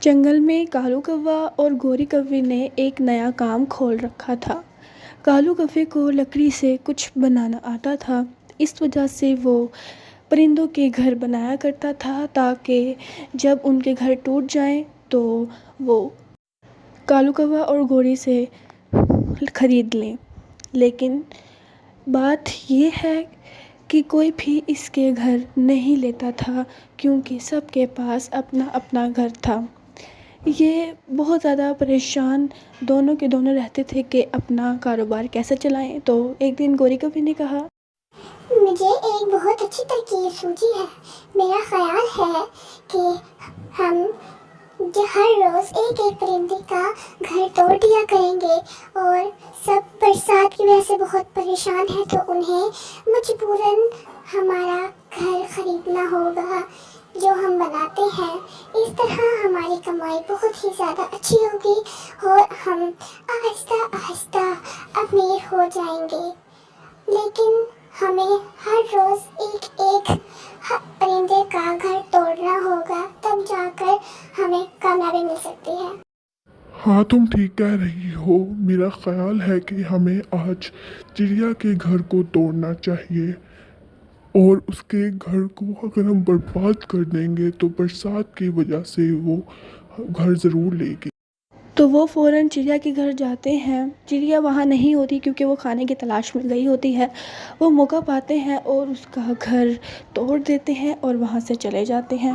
جنگل میں کالو کوا اور گوری کوے نے ایک نیا کام کھول رکھا تھا۔ کالو کوے کو لکڑی سے کچھ بنانا آتا تھا، اس وجہ سے وہ پرندوں کے گھر بنایا کرتا تھا تاکہ جب ان کے گھر ٹوٹ جائیں تو وہ کالو کوا اور گوری سے خرید لیں۔ لیکن بات یہ ہے کہ کوئی بھی اس کے گھر نہیں لیتا تھا کیونکہ سب کے پاس اپنا اپنا گھر تھا۔ یہ بہت زیادہ پریشان دونوں کے دونوں رہتے تھے کہ اپنا کاروبار کیسے چلائیں۔ تو ایک دن گوری کوے نے کہا، مجھے ایک بہت اچھی ترکیب سوچی ہے۔ میرا خیال ہے کہ ہم ہر روز ایک ایک پرندے کا گھر توڑ دیا کریں گے، اور سب برسات کی وجہ سے بہت پریشان ہیں تو انہیں مجبوراً ہمارا گھر خریدنا ہوگا جو ہم بناتے ہیں۔ اس طرح ہماری کمائی بہت ہی زیادہ اچھی ہوگی اور ہم آہستہ آہستہ امیر ہو جائیں گے۔ لیکن ہمیں ہر روز ایک ایک پرندے کا گھر توڑنا ہوگا، تب جا کر ہمیں کامیابی مل سکتی ہے۔ ہاں، تم ٹھیک کہہ رہی ہو۔ میرا خیال ہے کہ ہمیں آج چڑیا کے گھر کو توڑنا چاہیے، اور اس کے گھر کو اگر ہم برباد کر دیں گے تو برسات کی وجہ سے وہ گھر ضرور لے گی۔ تو وہ فوراً چڑیا کے گھر جاتے ہیں۔ چڑیا وہاں نہیں ہوتی کیونکہ وہ کھانے کی تلاش میں گئی ہوتی ہے۔ وہ موقع پاتے ہیں اور اس کا گھر توڑ دیتے ہیں اور وہاں سے چلے جاتے ہیں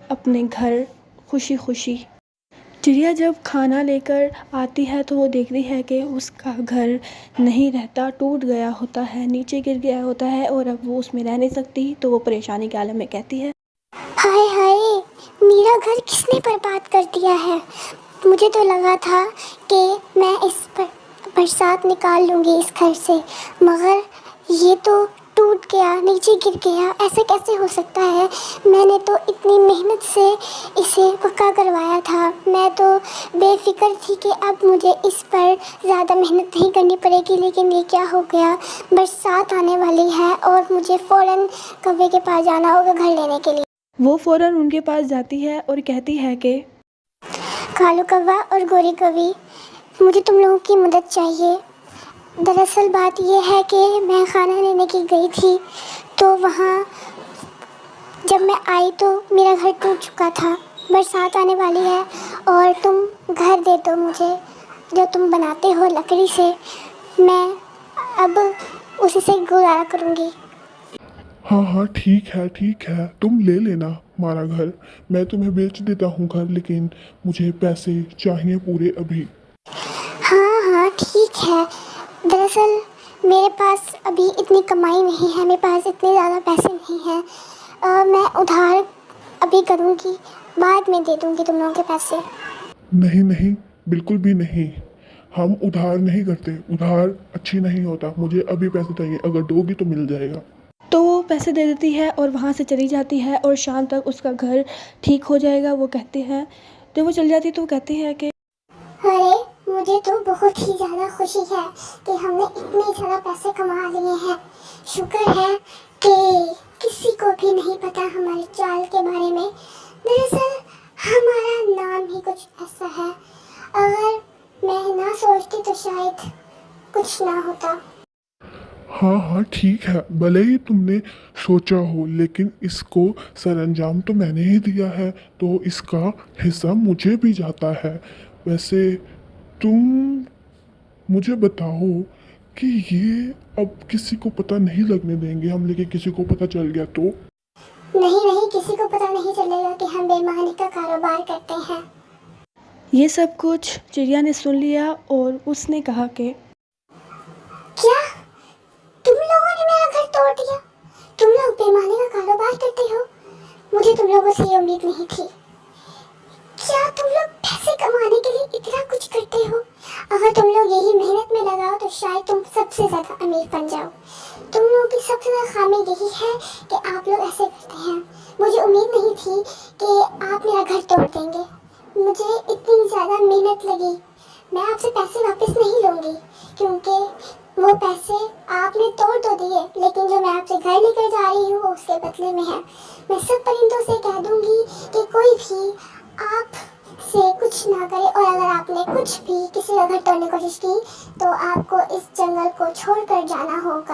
اپنے گھر خوشی خوشی۔ چڑیا جب کھانا لے کر آتی ہے تو وہ دیکھتی ہے کہ اس کا گھر نہیں رہتا، ٹوٹ گیا ہوتا ہے، نیچے گر گیا ہوتا ہے اور اب وہ اس میں رہ نہیں سکتی۔ تو وہ پریشانی کے عالم میں کہتی ہے، ہائے ہائے، میرا گھر کس نے برباد کر دیا ہے؟ مجھے تو لگا تھا کہ میں اس پر برسات نکال لوں گی اس گھر سے، مگر یہ تو ٹوٹ گیا، نیچے گر گیا۔ ایسا کیسے ہو سکتا ہے؟ میں نے تو اتنی محنت سے اسے پکا کروایا تھا۔ میں تو بے فکر تھی کہ اب مجھے اس پر زیادہ محنت نہیں کرنی پڑے گی، لیکن یہ کیا ہو گیا؟ برسات آنے والی ہے اور مجھے فوراً کوے کے پاس جانا ہوگا گھر لینے کے لیے۔ وہ فوراً ان کے پاس جاتی ہے اور کہتی ہے کہ کالو کوا اور گوری کوی، مجھے تم لوگوں کی مدد چاہیے۔ دراصل بات یہ ہے کہ میں کھانا لینے کی گئی تھی تو وہاں جب میں آئی تو میرا گھر ٹوٹ چکا تھا۔ برسات آنے والی ہے اور تم گھر دے دو مجھے جو تم بناتے ہو لکڑی سے، میں اب اسی سے گزارا کروں گی۔ ہاں ہاں، ٹھیک ہے، تم لے لینا ہمارا گھر، میں تمہیں بیچ دیتا ہوں گھر، لیکن مجھے پیسے چاہیے پورے ابھی۔ ہاں ٹھیک ہے۔ دراصل میرے پاس ابھی اتنی کمائی نہیں ہے، میرے پاس اتنے زیادہ پیسے نہیں ہیں۔ میں ادھار ابھی کروں گی، بعد میں دے دوں گی تم لوگوں کے پیسے۔ نہیں، بالکل بھی نہیں، ہم ادھار نہیں کرتے، ادھار اچھی نہیں ہوتا، مجھے ابھی پیسے چاہیے، اگر دو گی تو مل جائے گا۔ تو وہ پیسے دے دیتی ہے اور وہاں سے چلی جاتی ہے اور شام تک اس کا گھر ٹھیک ہو جائے گا۔ وہ کہتے ہیں، جب وہ چل جاتی ہے تو وہ کہتے ہیں کہ ارے، مجھے تو بہت ہی زیادہ خوشی ہے کہ ہم نے اتنے زیادہ پیسے کما لیے ہیں۔ شکر ہے کہ کسی کو بھی نہیں پتا ہماری چال کے بارے میں۔ دراصل ہمارا نام ہی کچھ ایسا ہے، اگر میں نہ سوچتی تو شاید کچھ نہ ہوتا۔ ہاں ٹھیک ہے، بھلے ہی تم نے سوچا ہو، لیکن اس کو سر انجام تو میں نے ہی دیا ہے، تو اس کا حصہ مجھے بھی جاتا ہے۔ ویسے تم مجھے بتاؤ کہ یہ اب کسی کو پتہ نہیں لگنے دیں گے ہم، لیکن کسی کو پتہ چل گیا تو؟ نہیں، کسی کو پتہ نہیں چلے گا کہ ہم بے ایمانی کا کاروبار کرتے ہیں۔ یہ سب کچھ چڑیا نے سن لیا اور اس نے کہا کہ کیا تم لوگوں نے میرا گھر توڑ دیا؟ تم لوگ بے ایمانی کا کاروبار کرتے ہو؟ مجھے تم لوگوں سے یہ امید نہیں تھی۔ کیا تم لوگ پیسے کمانے کے لیے اتنا کچھ کرتے ہو؟ اگر تم لوگ یہی محنت میں لگاؤ تو شاید تم سب سے زیادہ امیر بن جاؤ۔ تم لوگوں کی سب سے زیادہ خامی یہی ہے کہ آپ لوگ ایسے کرتے ہیں۔ مجھے امید نہیں تھی کہ آپ میرا گھر توڑ دیں گے، مجھے اتنی زیادہ محنت لگی۔ میں آپ سے پیسے واپس نہیں لوں گی کیونکہ وہ پیسے آپ نے توڑ تو دیے، لیکن جو میں آپ سے گھر لے کر جا رہی ہوں وہ اس کے بدلے میں ہے۔ میں سب پرندوں سے کہہ دوں گی کہ کوئی بھی آپ سے کچھ نہ کرے، اور اگر آپ نے کچھ بھی کسی کا گھر توڑنے کی کوشش کی تو آپ کو اس جنگل کو چھوڑ کر جانا ہوگا۔